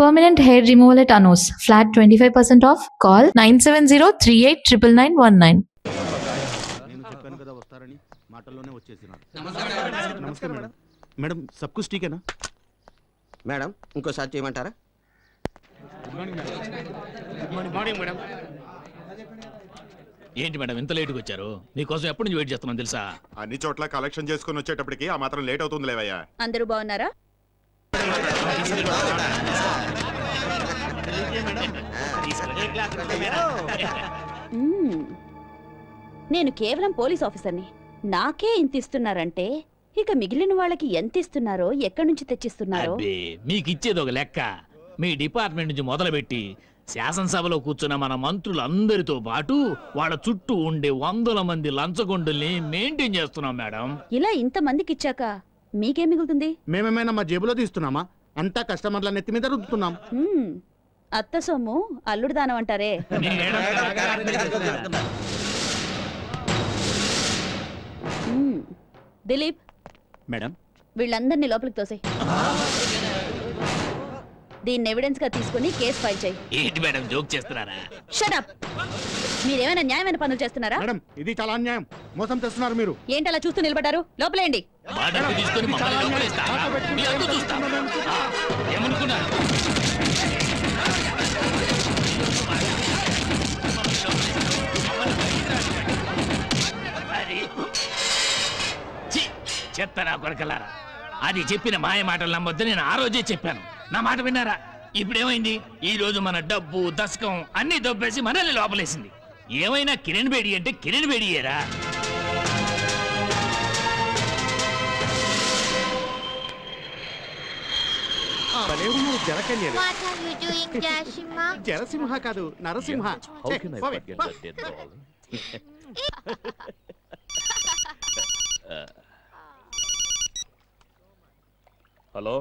Permanent hair removal at Anos. Flat 25% off. Call 970-389919. నేను చెప్పాను కదా వస్తారని మాటల్లోనే వచ్చేసినారు. నమస్తే మేడం. మేడం సబ్ కుछ ठीक है ना? మేడం ఇంకోసారి చేయమంటారా? Good morning madam. ఏంటి మేడం ఇంత లేట్గా వచ్చారు? మీకోసం ఎప్పటి నుంచి వెయిట్ చేస్తున్నాం తెలుసా? అన్ని చోట్ల కలెక్షన్ చేసుకుని వచ్చేటప్పటికి ఆ మాత్రం లేట్ అవుతుంది లేవయ్యా. అందరూ బాగున్నారా? నేను కేవలం పోలీస్ ఆఫీసర్ని. నాకే ఇంత ఇస్తున్నారంటే ఇక మిగిలిన వాళ్ళకి ఎంత ఇస్తున్నారో ఎక్కడి నుంచి తెచ్చిస్తున్నారో. అబ్బే, మీకు ఇచ్చేది ఒక లెక్క. మీ డిపార్ట్మెంట్ నుంచి మొదలుపెట్టి శాసనసభలో కూర్చున్న మన మంత్రులందరితో పాటు వాళ్ళ చుట్టూ ఉండే 100 మంది లంచగొండుల్ని మెయింటైన్ చేస్తున్నాం మేడం. ఇలా ఇంత మందికి ఇచ్చాక మీకేం మిగులుతుంది? మేమేమైనా మా జేబులో తీస్తున్నామా? అంతా కస్టమర్ల నెత్తి మీద రుద్దుతున్నాం. అత్త సొమ్ము అల్లుడు దానం అంటారే. దిలీప్ మేడం వీళ్ళందరినీ లోపలికి తోసే. దీన్ని ఎవిడెన్స్ గా తీసుకుని కేసు ఫైల్ చేయి. ఏంటి మేడం జోక్ చేస్తున్నారా? Shut up. మీరేమైనా న్యాయమైన పనులు చేస్తున్నారా? మేడం ఇది చాలా అన్యాయం. మోసం చేస్తున్నారు మీరు. ఏంటి అలా చూస్తూ నిలబడ్డారు? లోపలేండి. బాధ్యత తీసుకొని మమ్మల్ని లోపలేస్తారా? మీ అంతు చూస్తా. ఏమనుకున్నారు? చెత్తరా కొరకలారా, అది చెప్పిన మాయ మాటలు నమ్మొద్దు. నేను ఆ రోజే చెప్పాను. నా మాట విన్నారా? ఇప్పుడేమైంది? ఈ రోజు మన డబ్బు దశకం అన్ని దొబ్బేసి మనల్ని లోపలేసింది. ఏమైనా కిరణ్ బేడి అంటే కిరణ్ బేడియేరా? జరసింహ కాదు నరసింహ. హలో,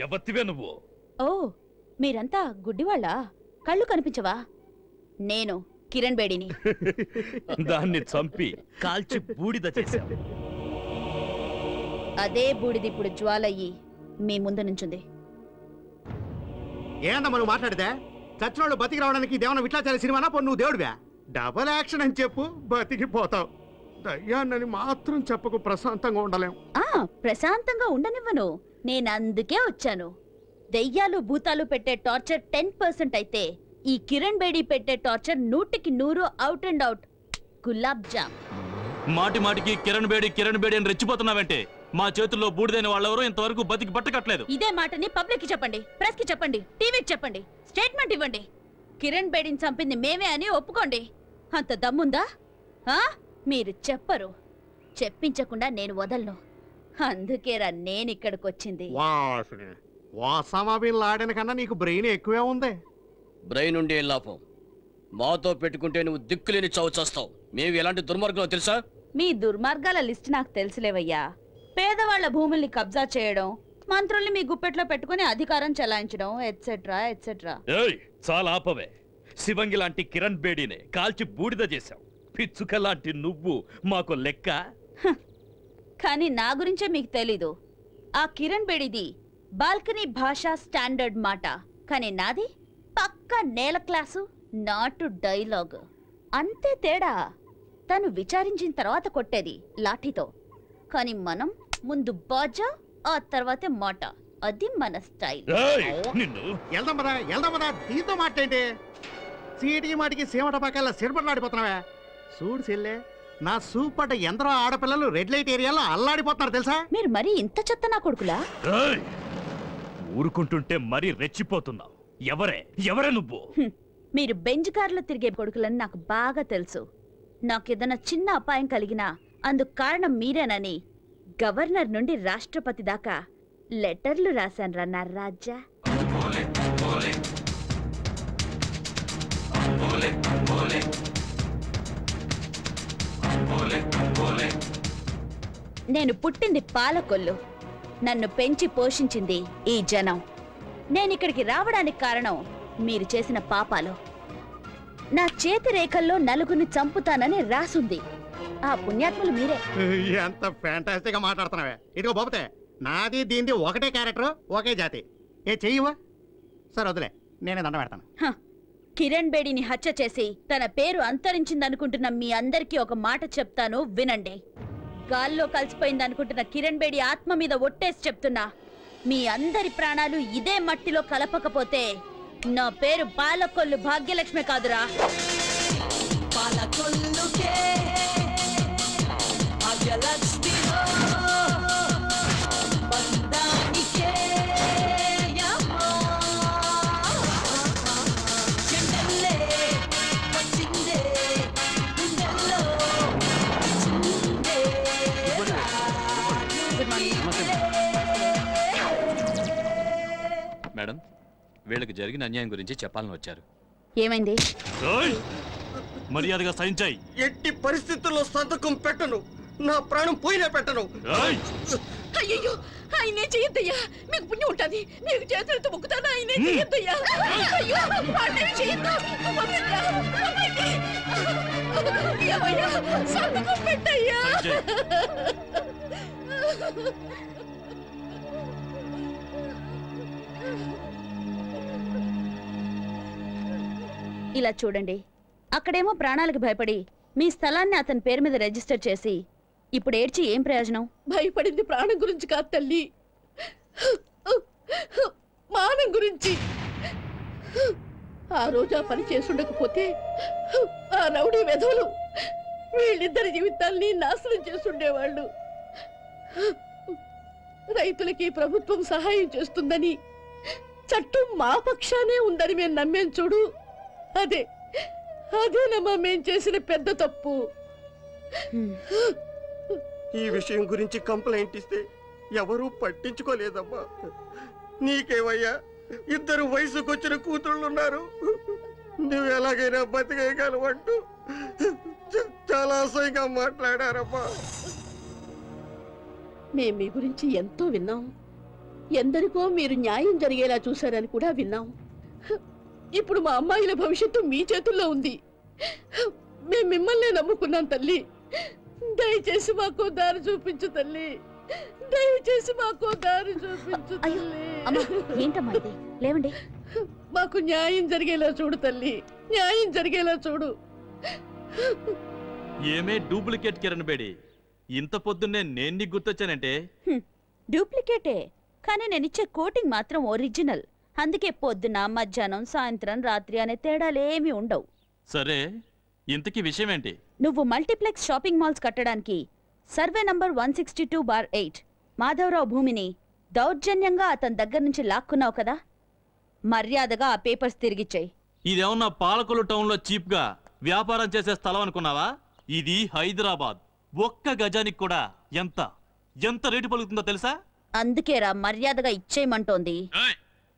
ఎవత్తివే నువ్వు? ఓ, మీరంతా గుడ్డివాళ్ళా? కళ్ళు కనిపించవా? నేను కిరణ్ బేడిని. దాన్ని చంపి కాల్చి బూడిద చేశావు. అదే బూడిది ఇప్పుడు జ్వాలయ్యి మీ ముందు నుంచుంది. ఏందమ్మా నువ్వు మాట్లాడితే? చచ్చిన వాళ్ళు బతికి రావడానికి ఇదేమన్నా విట్లాచారి సినిమానా? పో నువ్వు దేవుడివా? డబల్ యాక్షన్ అని చెప్పు, బతికిపోతావు. దయ్యాన్నని మాత్రం చెప్పకు, ప్రశాంతంగా ఉండలేం. ప్రశాంతంగా ఉండనివ్వను. నేను అందుకే వచ్చాను. దెయ్యాలు భూతాలు పెట్టే టార్చర్ 10% అయితే ఈ కిరణ్ బేడి పెట్టే torture 100% out and out. Gulab jam. మాటి మాటికి కిరణ్ బేడి అని రెచ్చిపోతున్నావంటే మా చేతుల్లో బూడిదైన వాళ్ళెవరో ఇంతవరకు బతికి బట్టకట్లేదు. ఇదే మాటని పబ్లిక్ కి చెప్పండి, ప్రెస్ కి చెప్పండి, టీవీకి చెప్పండి, స్టేట్మెంట్ ఇవ్వండి. కిరణ్ బేడిని చంపింది మేమే అని ఒప్పుకోండి. అంత దమ్ముందా? మీరు చెప్పరు. చెప్పించకుండా నేను వదలను. అందుకేరా నేనిక్కడికొచ్చింది. ఓసామా బిన్ లాడెన్ కన్నా నీకు బ్రెయిన్ ఎక్కువే ఉంది. బ్రెయిన్ ఉండే లాభం. మాతో పెట్టుకుంటే నువ్వు దిక్కులేని చావు చేస్తావు. మేము ఎలాంటి దుర్మార్గం తెలుసా? మీ దుర్మార్గాల లిస్ట్ నాకు తెలుసులేవయ్యా. పేదవాళ్ల భూముల్ని కబ్జా చేయడం, మంత్రుల్ని మీ గుప్పెట్లో పెట్టుకుని అధికారం చెలాయించడం, ఎట్సెట్రా ఎట్సెట్రా. ఏయ్ చాలా ఆపవే. శివంగి లాంటి కిరణ్ బేడీనే కాల్చి బూడిద చేశావు. పిచ్చుక లాంటి నువ్వు మాకు లెక్క. కానీ నా గురించే మీకు తెలీదు. ఆ కిరణ్ బేడిది బాల్కనీ భాషా స్టాండర్డ్ మాట, కానీ నాది పక్కా నేల క్లాసు నాటు డైలాగ్. అంతే తేడా. తను విచారించిన తర్వాత కొట్టేది లాఠీతో, కానీ మనం ముందు బాజా ఆ తర్వాతే మాట. అది మన స్టైల్. ఏయ్, నిన్ను వెళ్దాం పదా. దీంతో మాట్లాడి సీటికి మాటికి సీమట పక్కల సిరపట్లాడిపోతున్నావా? చూడు చెల్లే, నా సూపర్ ఎందరో ఆడపిల్లలు రెడ్ లైట్ ఏరియాలో అల్లాడిపోతున్నారు తెలుసా? మీరు మరీ ఇంత చెత్త నా కొడుకులా? ఏయ్, ఊరుకుంటుంటే మరీ రెచ్చిపోతున్నావు. ఎవరే నువ్వు? మీరు బెంజ్ కార్లో తిరిగే కొడుకులని నాకు బాగా తెలుసు. నాకేదైనా చిన్న అపాయం కలిగినా అందుకు కారణం మీరేనని గవర్నర్ నుండి రాష్ట్రపతి దాకా లెటర్లు రాశాను రా నా రాజా. నేను పుట్టింది పాలకొల్లు. నన్ను పెంచి పోషించింది ఈ జనం. నేనిక్కడికి రావడానికి కారణం మీరు చేసిన పాపాలు. నా చేతి రేఖల్లో నలుగురిని చంపుతానని రాసుంది. ఆ పుణ్యాత్ములు మీరే. ఎంత ఫ్యాంటాస్టిక్ గా మాట్లాడుతున్నావే. ఇదిగో బాబుతే, నాది దీంది ఒకటే క్యారెక్టర్, ఒకే జాతి. ఏ చెయ్యవా? సరే వదిలే, నేనే దండ పెడతాను. హ, కిరణ్ బేడిని హత్య చేసి తన పేరు అంతరించిందనుకుంటున్న మీ అందరికీ ఒక మాట చెప్తాను, వినండి. గాల్లో కలిసిపోయిందనుకుంటున్న కిరణ్ బేడి ఆత్మ మీద ఒట్టేసి చెప్తున్నా, మీ అందరి ప్రాణాలు ఇదే మట్టిలో కలపకపోతే నా పేరు పాలకొల్లు భాగ్యలక్ష్మి కాదురా. మేడం, వీళ్ళకి జరిగిన అన్యాయం గురించి చెప్పాలని వచ్చారు. ఏమైంది? ఏయ్, మర్యాదగా సహించాయి. ఎట్టి పరిస్థితుల్లో సంతకం పెట్టను. నా ప్రాణం పోయినా పెట్టను. ఏయ్, అయ్యో ఆయనే చెయ్యొద్దయ్యా, మీకు పుణ్యం ఉంటుంది. మీకు చేతులతో మొక్కుతాను, ఆయనే చెయ్యొద్దయ్యా. అయ్యో ఆయనే చెయ్యొద్దు. వదలయ్యా, వదలండి. ఏమయ్యా, సంతకం పెట్టయ్యా. ఇలా చూడండి, అక్కడేమో ప్రాణాలకు భయపడి మీ స్థలాన్ని అతని పేరు మీద రిజిస్టర్ చేసి ఇప్పుడు ఏడ్చి ఏం ప్రయోజనం? భయపడింది ప్రాణం గురించి కాదు తల్లి, మానం గురించి. ఆ రోజు ఆ పని చేసుండకపోతే ఆ రౌడీ వెధవులు వీళ్ళిద్దరి జీవితాల్ని నాశనం చేసుండేవాళ్ళు. రైతులకి ప్రభుత్వం సహాయం చేస్తుందని, చట్టం మా పక్షానే ఉందని మేము నమ్మేం చూడు. అదేనమ్మా మేం చేసిన పెద్ద తప్పు. ఈ విషయం గురించి కంప్లైంట్ ఇస్తే ఎవరూ పట్టించుకోలేదమ్మా. నీకేమయ్యా, ఇద్దరు వయసుకొచ్చిన కూతుళ్ళున్నారు. నువ్వు ఎలాగైనా బతికేయగలవంటూ చాలా అసహ్యంగా మాట్లాడారమ్మా. మేం మీ గురించి ఎంతో విన్నాం. ఎందరికో మీరు న్యాయం జరిగేలా చూశారని కూడా విన్నాం. ఇప్పుడు మా అమ్మాయిల భవిష్యత్తు మీ చేతుల్లో ఉంది. మేము మిమ్మల్ని నమ్ముకున్నాం తల్లి. దయచేసి మాకు దారి చూపించు తల్లి. దయచేసి మాకు దారి చూపించు తల్లి. అమ్మా, ఏంటమ్మా ఇది? లేవండి. మాకు న్యాయం జరిగేలా చూడు తల్లి, న్యాయం జరిగేలా చూడు. ఏమే డూప్లికేట్ కిరణ్ బేడి, ఇంత పొద్దున్నే నేను నీకు గుర్తొచ్చానంటే? డూప్లికేటే, కానీ నేనిచ్చే కోటింగ్ మాత్రం ఒరిజినల్. అందుకే పొద్దున, మధ్యాహ్నం, సాయంత్రం, రాత్రి అనే తేడాలేమీ ఉండవు. సరే, ఇంతకీ విషయం ఏంటి? నువ్వు మల్టీప్లెక్స్ షాపింగ్ మాల్స్ కట్టడానికి సర్వే నంబర్ 162/8 మాధవరావు భూమిని దౌర్జన్యంగా అతని దగ్గర నుంచి లాక్కున్నావు కదా, మర్యాదగా ఆ పేపర్స్ తిరిగిచ్చేయి. ఇదేమన్నా పాలకొల్లు టౌన్ లో చీప్ గా వ్యాపారం చేసే స్థలం అనుకున్నావా? ఇది హైదరాబాద్. ఒక్క గజానికి కూడా ఎంత రేటు పలుకుతుందో తెలుసా? అందుకేరా మర్యాదగా ఇచ్చేయమంటోంది. ఏయ్!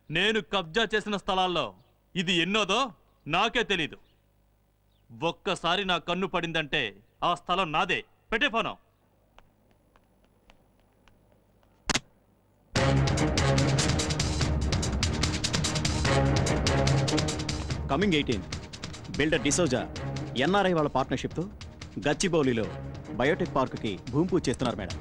నేను కబ్జా చేసిన స్థలాల్లో ఇది ఎన్నోదో నాకే తెలీదు. ఒక్కసారి నా కన్ను పడిందంటే ఆ స్థలం నాదే. పెట్టే phone. Coming 18 builder D'Souza NRI వాళ్ళ పార్ట్నర్షిప్తో గచ్చిబౌలిలో బయోటెక్ పార్కుకి భూమి పూజ చేస్తున్నారు మేడం.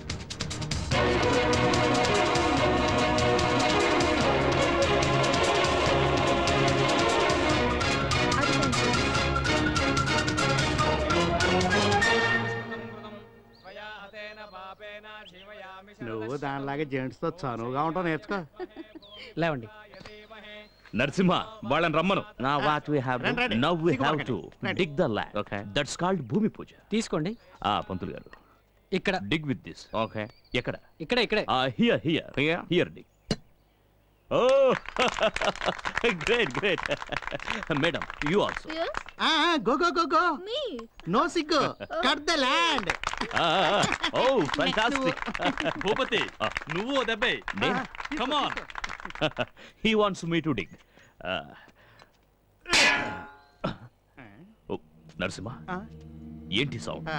నువ్వు దానిలాగే జెంట్స్ తో చనువుగా ఉంటావు, నేర్చుకో. లేవండి. నరసింహ వాళ్ళని రమ్మను. Now what we have Ren, ren. now we Sigu have bakandi. to Ren. dig the land. Okay. That's called భూమి పూజ. తీసుకోండి. పంతులు గారు ఇక్కడ dig with this. ఓకే. ఎక్కడ? ఇక్కడే. Here Here? dig. Oh, great. Madam, you also. Go go go go. No సిగ్గు. Cut the land. Oh, fantastic. Bhupathi నువ్వు ఓ దెబ్బే. నేను? Come on. He wants me to dig. Oh, Narasimha ఏంటి సౌండ్?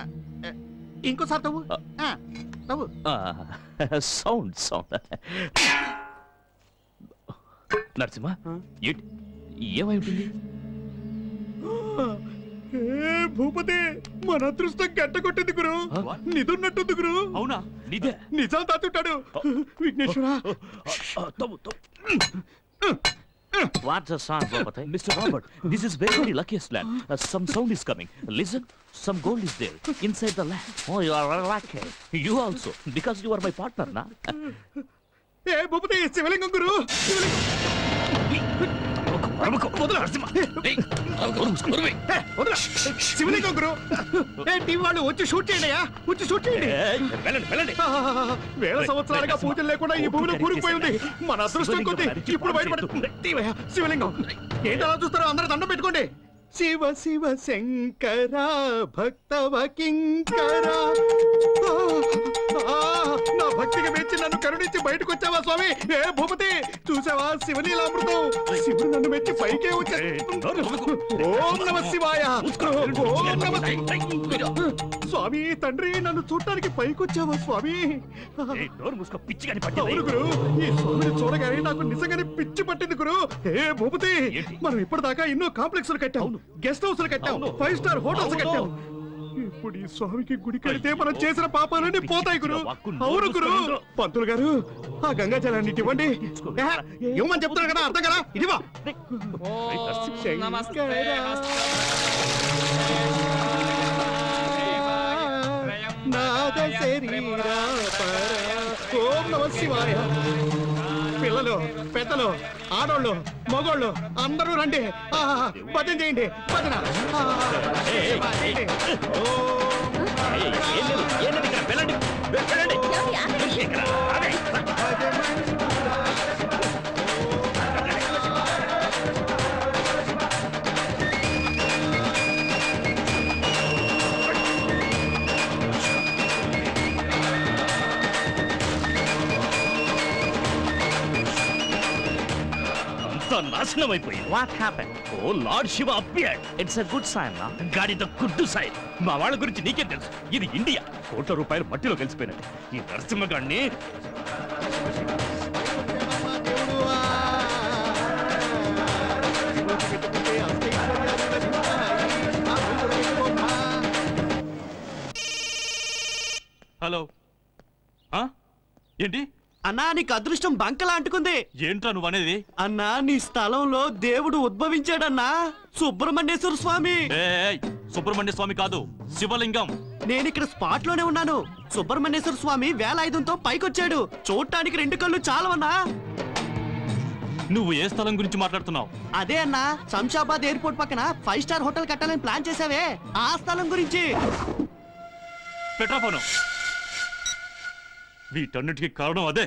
ఇంకోసారి తవ్వు. తవ్వు. Sound Narasimha ఏంటి ఏమై ఉంటుంది? భూపతి మన అదృష్టం గంట కొట్టింది గురు. నిదున్నట్టుంది గురు. అవునా? నిదే నిజాలు తాతుంటాడు. Vighneshwara. What's the sound, Bhupati? Mr. Robert, this is very luckiest land. Some sound is coming. Listen, some gold is there inside the land. Oh, you are lucky. You also, because you are my partner, na? ఏ భూపతి శివలింగం గురు. శివలింగం గురు. TV వాళ్ళు వచ్చి shoot చేయండి. వచ్చి shoot చేయండి. వేల సంవత్సరాలుగా పూజలు లేకుండా ఈ భూమిలో కూరుకుపోయి ఉంది. మన అదృష్టం కొద్ది ఇప్పుడు బయటపడుతుంది. శివలింగం ఏంటి అలా చూస్తారో? అందరూ దండం పెట్టుకోండి. శివ శివ శంకర భక్తవ కింకర. నా భక్తికి మెచ్చి నన్ను కరుణించి బయటకు వచ్చావా స్వామి? ఏ భూపతి చూసావా శివలీలామృతం? శివుడు నన్ను మెచ్చి పైకే వచ్చాడు. ఓం నమ శివాయ. ఓం నమ స్వామి. తండ్రి నన్ను చూడటానికి పైకొచ్చావా స్వామి? అవును గురు. ఈ స్వామిని చూడగానే నాకు నిజంగానే పిచ్చి పట్టింది గురు. ఏ భూపతి మనం ఇప్పటిదాకా ఎన్నో కాంప్లెక్స్లు కట్టాం, గెస్ట్ హౌస్లు కట్టాం, 5 స్టార్ హోటల్స్ కట్టాం. ఇప్పుడు ఈ స్వామికి గుడి కడితే మనం చేసిన పాపాలన్నీ పోతాయి గురు. అవును గురు. పంతులు గారు ఆ గంగా జలాన్ని ఇవ్వండి. ఇవ్వమని చెప్తున్నారు కదా, అర్థం కదా? ఇదివా. నాద శరీరా ఓం నమ శివాయ. పిల్లలు, పెద్దలు, ఆడోళ్ళు, మగోళ్ళు అందరూ రండి. భజన చేయండి. భజన. నాశనం అయిపోయింది. What happened? Oh, Lord Shiva appeared. It's a good sign, na? గాడిద గుడ్డు సైన్. మా వాళ్ళ గురించి నీకేం తెలుసు? ఇది ఇండియా. ₹1,00,00,000 మట్టిలో కలిసిపోయినట్టు. ఈ నరసింహగాడిని హలో. ఏంటి అన్నా నీకు అదృష్టం బంకలా అంటుకుంది. ఏంట్రా నువ్వు అనేది? అన్నా నీ స్థలంలో దేవుడు ఉద్భవించాడన్నా. సుబ్రహ్మణ్యేశ్వర స్వామి. ఏయ్, సుబ్రహ్మణ్య స్వామి కాదు, శివలింగం. నేను ఇక్కడ స్పాట్ లోనే ఉన్నాను. సుబ్రహ్మణ్యేశ్వర స్వామి వేలాయుధంతో పైకొచ్చాడు. చూడటానికి 2 కళ్ళు చాలవన్నా. నువ్వు ఏ స్థలం గురించి మాట్లాడుతున్నావు? అదే అన్నా శంషాబాద్ ఎయిర్పోర్ట్ పక్కన 5 స్టార్ హోటల్ కట్టాలని ప్లాన్ చేసావే, ఆ స్థలం గురించి. Petra phone. వీటన్నిటికీ కారణం అదే.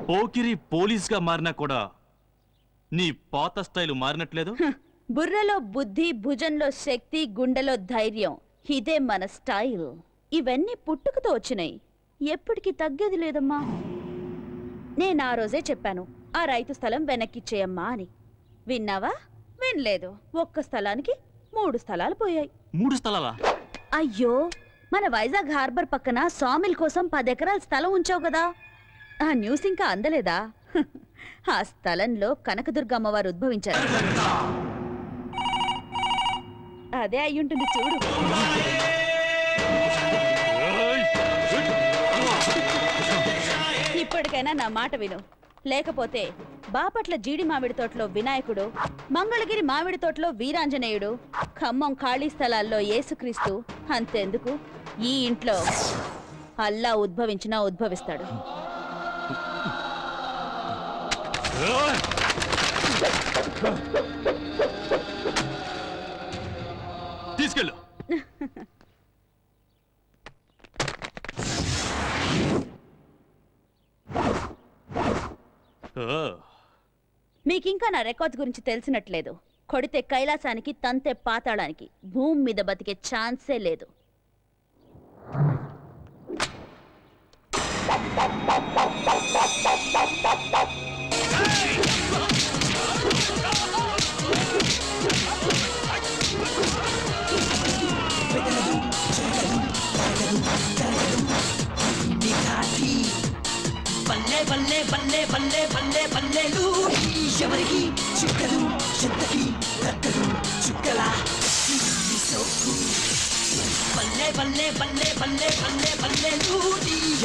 పోకిరి పోలీస్గా మారినా కూడా నీ పాత స్టైల్ మారినట్లేదు. బుర్రలో బుద్ధి, భుజంలో శక్తి, గుండెలో ధైర్యం, ఇదే మన స్టైల్. ఇవన్నీ పుట్టుకతో వచ్చినాయి, ఎప్పటికీ తగ్గేది లేదమ్మా. నేను ఆ రోజే చెప్పాను, ఆ రైతు స్థలం వెనక్కిచ్చేయమ్మా అని. విన్నావా? వినలేదు. ఒక్క స్థలానికి 3 స్థలాలు పోయాయి. 3 స్థలాలా? అయ్యో, మన వైజాగ్ హార్బర్ పక్కన సామిల్ కోసం 10 ఎకరాల స్థలం ఉంచావు కదా, ఆ న్యూస్ ఇంకా అందలేదా? ఆ స్థలంలో కనకదుర్గ అమ్మవారు ఉద్భవించారు. అదే అయ్యుంటుంది చూడు. ఇప్పటికైనా నా మాట విను, లేకపోతే బాపట్ల జీడి మామిడి తోటలో వినాయకుడు, మంగళగిరి మామిడి తోటలో వీరాంజనేయుడు, ఖమ్మం ఖాళీ స్థలాల్లో యేసుక్రీస్తు, అంతెందుకు ఈ ఇంట్లో అల్లా ఉద్భవించినా ఉద్భవిస్తాడు. తీసుకెళ్ళు. మీకింకా నా రికార్డ్స్ గురించి తెలిసినట్లేదు. కొడితే కైలాసానికి, తంతే పాతాళానికి, భూమి మీద బతికే ఛాన్సే లేదు. బల్లే బల్లే బల్లే బల్లే బల్లే బల్లెలు ఎవరికి చుక్కలు ఎంతకి దక్కలు చుక్కల బల్లే బల్లే బల్లే బల్లే బల్లే బల్లెలు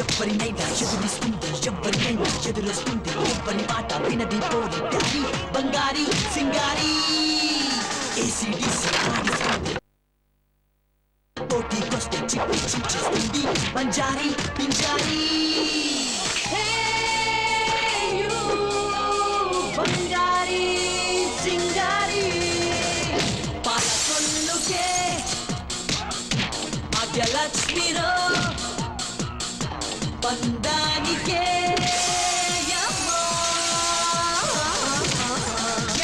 ఎవరినైనా ఎదురిస్తుంది, ఎవరినైనా ఎదురొస్తుంది, ఎవరి మాట వినది పోలి దారి బంగారి సింగారి ఏసీడీసీ ఆడిస్తుంది, పోటీకొస్తే చిప్పి చించేస్తుంది బంజారి పింజారి. బంగారి సింగారి పాలకొల్లుకే భాగ్యలక్ష్మిరో బంధానికే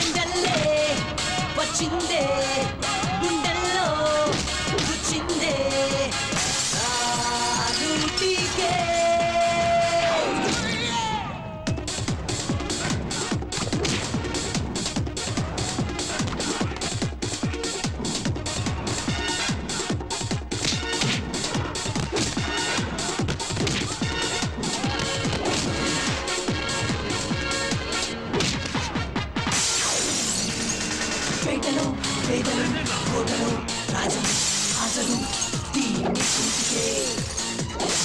ఎండల్లే వచ్చిందే గుండెల్లో గుచ్చిందే నూటికే. పేటలో పేదలు కోటలు రాజు ఆజలు దీని సూటికే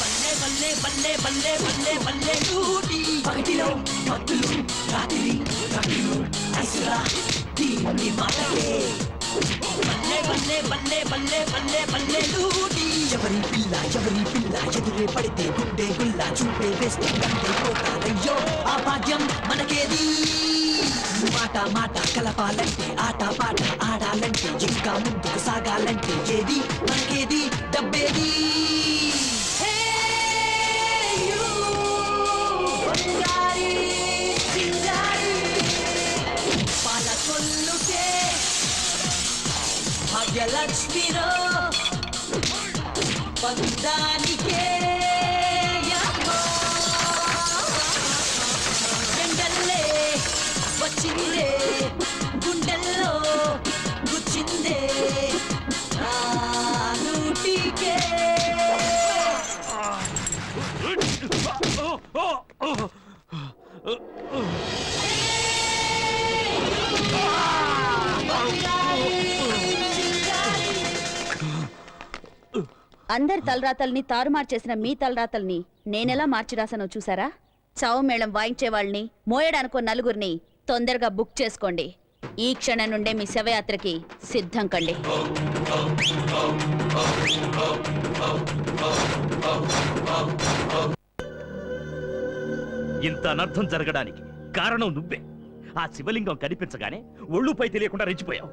బల్లే బల్లే బల్లే బల్లే బల్లే బల్లే లూటి పగటిలో భక్తులు రాత్రి భక్తులు ఐసురా దీని మాటకే బల్లే బల్లే బల్లే బల్లే బల్లే బల్లే లూటి ఎవరి పిల్ల ఎదురే పడితే గుండె గుల్లా చూపే వేస్తే గంటే పోతారయ్యో ఆ భాగ్యం మనకేది. మాట మాట కలపాలంటే, ఆట పాట ఆడాలంటే, ఇంకా ముందుకు సాగాలంటే ఏది మనకేది డబ్బేది. బంగారి సింగారి పాలకొల్లుకే భాగ్యలక్ష్మిరో బంధానికే ఎండల్లే వచ్చిందే గుండెల్లో గుచ్చిందే నూటికే. అందరి తలరాతల్ని తారుమారు చేసిన మీ తలరాతల్ని నేనెలా మార్చి రాసానో చూసారా? చావు మేళం వాయించే వాళ్ళని, మోయడానికో నలుగురిని తొందరగా బుక్ చేసుకోండి. ఈ క్షణం నుండే మీ శవయాత్రకి సిద్ధం కండి. ఇంత అనర్థం జరగడానికి కారణం నువ్వే. ఆ శివలింగం కనిపించగానే ఒళ్ళుపై తెలియకుండా రెచ్చిపోయావు.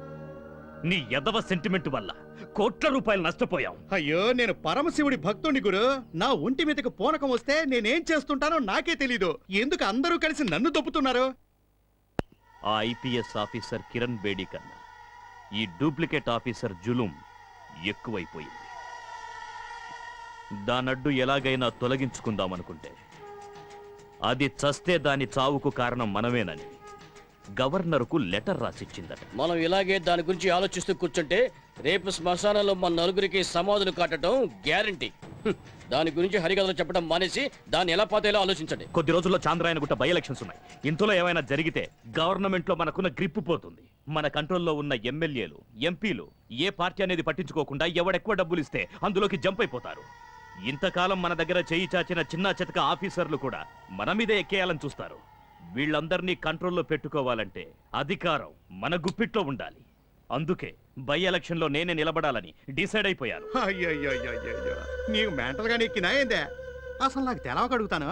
నీ ఎదవ సెంటిమెంట్ వల్ల కోట్ల రూపాయలు నష్టపోయాం. అయ్యో నేను పరమశివుడి భక్తుని గురు. నా ఒంటి మీదకి పూనకం వస్తే నేనేం చేస్తుంటానో నాకే తెలీదు. ఎందుకు అందరూ కలిసి నన్ను దొప్పుతున్నారు? ఆ ఐపీఎస్ ఆఫీసర్ కిరణ్ బేడి కన్నా ఈ డూప్లికేట్ ఆఫీసర్ జులుం ఎక్కువైపోయింది. దానడ్డు ఎలాగైనా తొలగించుకుందామనుకుంటే అది చస్తే దాని చావుకు కారణం మనమేనని గవర్నర్కు లెటర్ రాసిచ్చిందట. మనం ఇలాగే దాని గురించి ఆలోచిస్తూ కూర్చుంటే రేపు శ్మశానంలో మన నలుగురికి సమాధులు కట్టడం గ్యారంటీ. దాని గురించి హరికథలు చెప్పడం మానేసి దాన్ని ఎలా పాతేలా ఆలోచించండి. కొద్ది రోజుల్లో చాంద్రాయనగుట్ట బై ఎలక్షన్స్ ఉన్నాయి. ఇంతలో ఏమైనా జరిగితే గవర్నమెంట్ లో మనకున్న గ్రిప్ పోతుంది. మన కంట్రోల్లో ఉన్న ఎమ్మెల్యేలు, ఎంపీలు ఏ పార్టీ అనేది పట్టించుకోకుండా ఎవడెక్కువ డబ్బులు ఇస్తే అందులోకి జంప్ అయిపోతారు. ఇంతకాలం మన దగ్గర చేయి చాచిన చిన్న చితక ఆఫీసర్లు కూడా మన మీదే ఎక్కేయాలని చూస్తారు. వీళ్ళందరినీ కంట్రోల్లో పెట్టుకోవాలంటే అధికారం మన గుప్పిట్లో ఉండాలి. అందుకే బై ఎలక్షన్ లో నేనే నిలబడాలని డిసైడ్ అయిపోయాను. అయ్యయ్యయ్యయ్యయ్యో, నీకు మెంటల్ గా నెక్కినా ఏందే? అసలు నాకు తెలవక అడుగుతాను.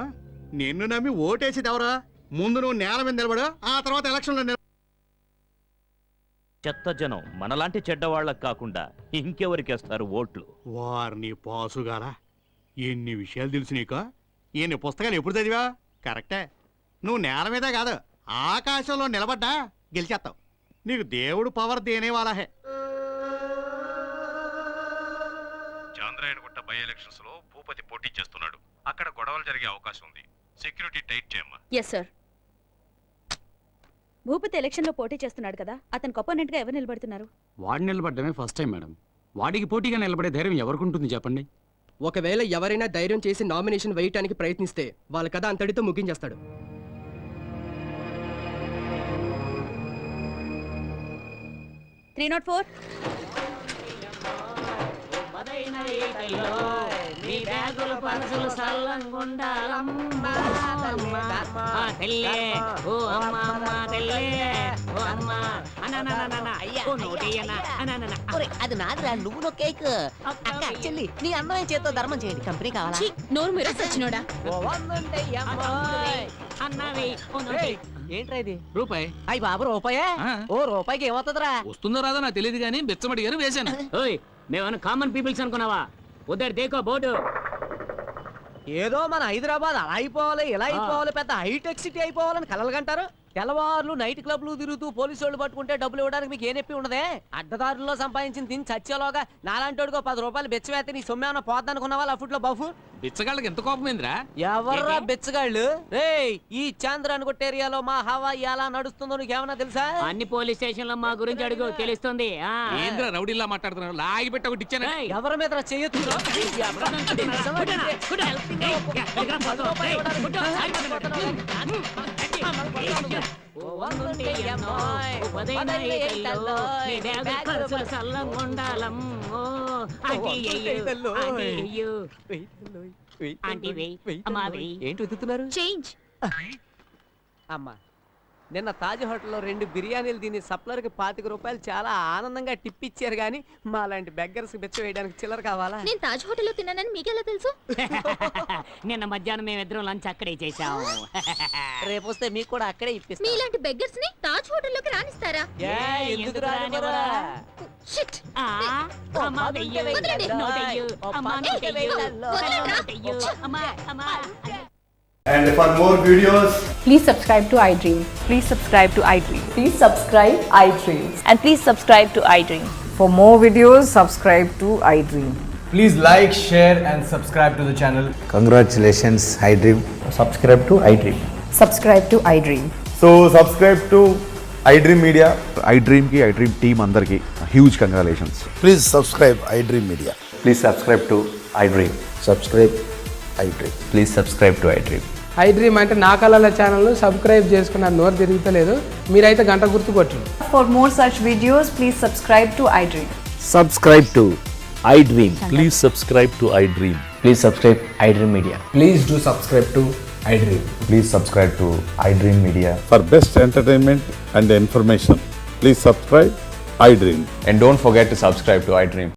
నిన్ను నమ్మి ఓటేసేది ఎవరా? ముందు నువ్వు నేల మీద నిలబడు, ఆ తర్వాత ఎలక్షన్ లో చెత్త జనం మనలాంటి చెడ్డవాళ్ళకు కాకుండా ఇంకెవరికేస్తారు ఓట్లు? వారిని పాసుగారా, ఎన్ని విషయాలు తెలుసు నీకు? ఎన్ని పుస్తకాలు ఎప్పుడు చదివా? కరెక్టే, నువ్వు నేల మీదే కాదు ఆకాశంలో నిలబడ్డా గెలిచేస్తావు. నీకు దేవుడు పవర్ దేనేవాలా హే. చాంద్రాయనగుట్ట బై ఎలక్షన్స్ లో భూపతి పోటీ చేస్తున్నాడు. అక్కడ గొడవలు జరిగే అవకాశం ఉంది. సెక్యూరిటీ టైట్ చేయమ్మా. Yes sir. భూపతి ఎలక్షన్ లో పోటీ చేస్తున్నాడు కదా, అతనికి అపోనెంట్ గా ఎవరు నిలబడుతున్నారు? వాడు నిలబడ్డమే ఫస్ట్ టైం మేడం. వాడికి పోటీగా నిలబడే ధైర్యం ఎవరికి ఉంటుంది చెప్పండి? ఒకవేళ ఎవరైనా ధైర్యం చేసి నామినేషన్ వేయటానికి ప్రయత్నిస్తే వాళ్ళ కథ అంతటితో ముగించేస్తాడు. Three not four. అది నాదిరా, నువ్వు నో కేక్. అక్క చెల్లి నీ అందమైన చేత్తో ధర్మం చేయండి. కంపెనీ కావాలా? నోరు మీరు సచ్చినోడా? ఏంట్రా ఇది? రూపాయి. అయ్యి బాబు రూపాయే? ఓ రూపాయికి ఏమవుతుందిరా? వస్తుందో రాదో నాకు తెలియదు కానీ బెచ్చమడి గారు వేశాను. మేమన్నా కామన్ పీపుల్స్ అనుకున్నావా? ఉదర్ దేకో బోర్డు. ఏదో మన హైదరాబాద్ అలా అయిపోవాలి, ఇలా అయిపోవాలి, పెద్ద హైటెక్ సిటీ అయిపోవాలని కలలు కంటారు. తెల్లవారులు నైట్ క్లబ్లు తిరుగుతూ పోలీసు వాళ్ళు పట్టుకుంటే డబ్బులు ఇవ్వడానికి మీకు ఏ నొప్పి ఉండదే? అడ్డదారుల్లో సంపాదించిన తిని చచ్చేలోగా నాలాంటోడికో 10 రూపాయలు బెచ్చవేస్తే నీ సొమ్మేమన్నా పోద్దనుకున్నావా? అఫుట్లో బఫు బిచ్చగాళ్ళకి ఎంత కోపమైందిరా? ఎవర్రా బెచ్చగాళ్ళు? రేయ్, ఈ చాంద్రాయనగుట్ట ఏరియాలో మా హవా ఎలా నడుస్తుందో నీకేమన్నా తెలుసా? అన్ని పోలీస్ స్టేషన్ లో మా గురించి అడుగు, తెలుస్తుంది. ఏంద్రా రౌడీలా మాట్లాడుతున్నారు? లాగి పెట్టి ఒకటి ఇచ్చాను. ఎవరి మీద చేయొచ్చు? ఏంటి వెతుకుతున్నారు? చేంజ్. అమ్మా, నిన్న తాజ్ హోటల్లో 2 బిర్యానీలు తిని సప్లర్కి 25 రూపాయలు చాలా ఆనందంగా టిప్ ఇచ్చారు, కానీ మా లాంటి బెగ్గర్స్ బెచ్చ వేయడానికి చిల్లర కావాలా? నేను తాజ్ హోటల్లో తిన్నానని మీకెలా తెలుసు? నిన్న మధ్యాహ్నం మేమిద్దరం లంచ్ అక్కడే చేశాం. రేపు వస్తే మీకు కూడా అక్కడే ఇప్పిస్తాం. మీలాంటి బెగ్గర్స్ ని తాజ్ హోటల్లోకి రానిస్తారా? ఎందుకు రానివ్వరా? Shit. And for more videos, Please subscribe to iDream. Please subscribe to iDream. Please subscribe iDream. And please subscribe to iDream. For more videos, subscribe to iDream. Please like, share and subscribe to the channel. Congratulations, iDream. Subscribe to iDream. Subscribe to iDream. So subscribe to iDream Media. iDream ki iDream team andarki huge congratulations. Please subscribe iDream Media. Please subscribe to iDream. Subscribe iDream. Please subscribe to iDream. iDream అంటే నా కళల channel subscribe చేసుకున్న నోరు తిరుగుతలేదు. మీరైతే గంట గుర్తు కొట్టండి. For more such videos, please subscribe to iDream. Subscribe to iDream. Please subscribe to iDream. Please subscribe iDream Media. Please do subscribe to iDream. Please subscribe to iDream Media. For best entertainment and information, please subscribe iDream. And don't forget to subscribe to iDream.